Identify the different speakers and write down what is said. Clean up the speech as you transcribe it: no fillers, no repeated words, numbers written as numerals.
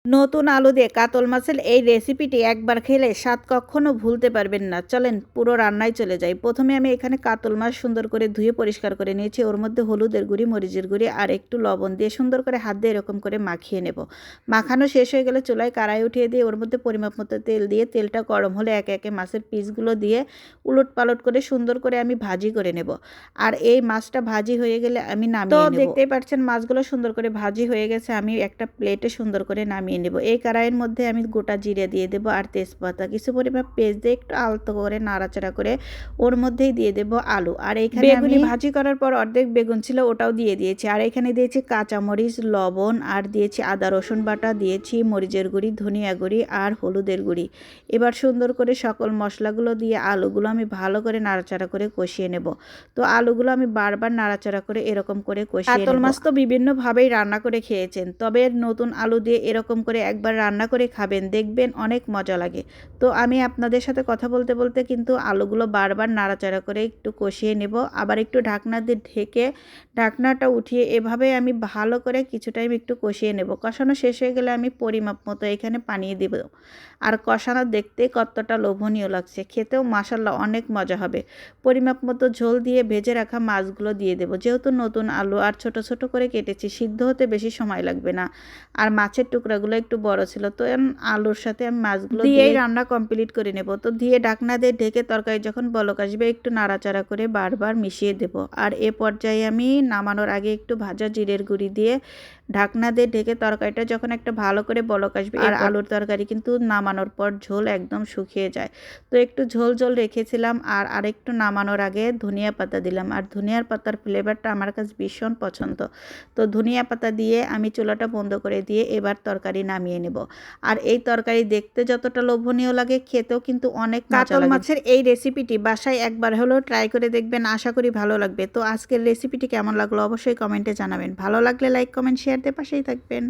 Speaker 1: নতুন আলু দিয়ে কাতল মাছের এই রেসিপিটি একবার খেলে স্বাদ কখনো ভুলতে পারবেন না। চলেন পুরো রান্নায় চলে যাই। প্রথমে আমি এখানে কাতল মাছ সুন্দর করে ধুয়ে পরিষ্কার করে নিয়েছি। ওর মধ্যে হলুদের গুঁড়ি, মরিচের গুঁড়ি আর একটু লবণ দিয়ে সুন্দর করে হাত দিয়ে এরকম করে মাখিয়ে নেব। মাখানো শেষ হয়ে গেলে চুলায় কড়াই উঠিয়ে দিয়ে ওর মধ্যে পরিমাপ মতো তেল দিয়ে তেলটা গরম হলে একে একে মাছের পিসগুলো দিয়ে উলট পালট করে সুন্দর করে আমি ভাজি করে নেব। আর এই মাছটা ভাজি হয়ে গেলে আমি নামিয়ে নেব। দেখতেই পাচ্ছেন মাছগুলো সুন্দর করে ভাজি হয়ে গেছে। আমি একটা প্লেটে সুন্দর করে নামিয়ে নেব। এই কড়াইয়ের মধ্যে আমি গোটা জিরে দিয়ে দেব আর তেজপাতা, কিছু পরিমাণ পেঁয়াজ দিয়ে একটু আলতো করে নাড়াচাড়া করে ওর মধ্যেই দিয়ে দেব আলু। আর এইখানে বেগুনি ভাজি করার পর অর্ধেক বেগুন ছিল ওটাও দিয়ে দিয়েছি। আর এখানে দিয়েছি কাঁচামরিচ, লবণ আর দিয়েছি আদা রসুন বাটা, দিয়েছি মরিচের গুঁড়ি, ধনিয়া গুঁড়ি আর হলুদের গুঁড়ি। এবার সুন্দর করে সকল মশলাগুলো দিয়ে আলুগুলো আমি ভালো করে নাড়াচাড়া করে কষিয়ে নেব। তো আলুগুলো আমি বারবার নাড়াচাড়া করে এরকম করে কষিয়ে নেব। কাতল মাছ তো বিভিন্নভাবেই রান্না করে খেয়েছেন, তবে নতুন আলু দিয়ে এরকম করে একবার রান্না করে খাবেন, দেখবেন অনেক মজা লাগে। তো আমি আপনাদের সাথে কথা বলতে বলতে কিন্তু আলুগুলো বারবার নাড়াচাড়া করে একটু কষিয়ে নেব। আবার একটু ঢাকনা দিয়ে ঢেকে ঢাকনাটা উঠিয়ে এভাবে আমি ভালো করে কিছু টাইম একটু কষিয়ে নেব। কষানো শেষ হয়ে গেলে আমি পরিমাপ মতো এখানে পানি দেব। আর কষানো দেখতে কতটা লোভনীয় লাগছে, খেতেও মাশাআল্লাহ অনেক মজা হবে। পরিমাপ মতো ঝোল দিয়ে ভেজে রাখা মাছগুলো দিয়ে দেব। যেহেতু নতুন আলু আর ছোট ছোট করে কেটেছি, সিদ্ধ হতে বেশি সময় লাগবে না। আর মাছের টুকরাগুলো একটু বড় ছিল, তো আলুর সাথে আমি মাছগুলো দিয়েই রান্না কমপ্লিট করে নেব। তো দিয়ে ঢাকনা দিয়ে ঢেকে তরকারি যখন বলক আসবে একটু নাড়াচাড়া করে বারবার মিশিয়ে দেব। আর এ পর্যায়ে আমি নামানোর আগে একটু ভাজা জিরের গুঁড়ি দিয়ে ঢাকনা দিয়ে ঢেকে তরকারিটা যখন একটা ভালো করে বলক আসবে, আর আলুর তরকারি কিন্তু নামানোর পর ঝোল একদম শুকিয়ে যায়। তো একটু ঝোল ঝোল রেখেছিলাম আর আরেকটু নামানোর আগে ধনিয়া পাতা দিলাম। আর ধনিয়ার পাতার ফ্লেভারটা আমার কাছে ভীষণ পছন্দ। তো ধনিয়া পাতা দিয়ে আমি চুলাটা বন্ধ করে দিয়ে এবার তরকারি নামিয়ে নেব। আর এই তরকারি দেখতে যতটা লোভনীয় লাগে, খেতেও কিন্তু অনেক মজা লাগে। কাতল মাছের এই রেসিপিটি বাসায় একবার হলেও ট্রাই করে দেখবেন, আশা করি ভালো লাগবে। তো আজকের রেসিপিটি কেমন লাগলো অবশ্যই কমেন্টে জানাবেন। ভালো লাগলে লাইক, কমেন্ট, শেয়ার দিয়ে পাশেই থাকবেন।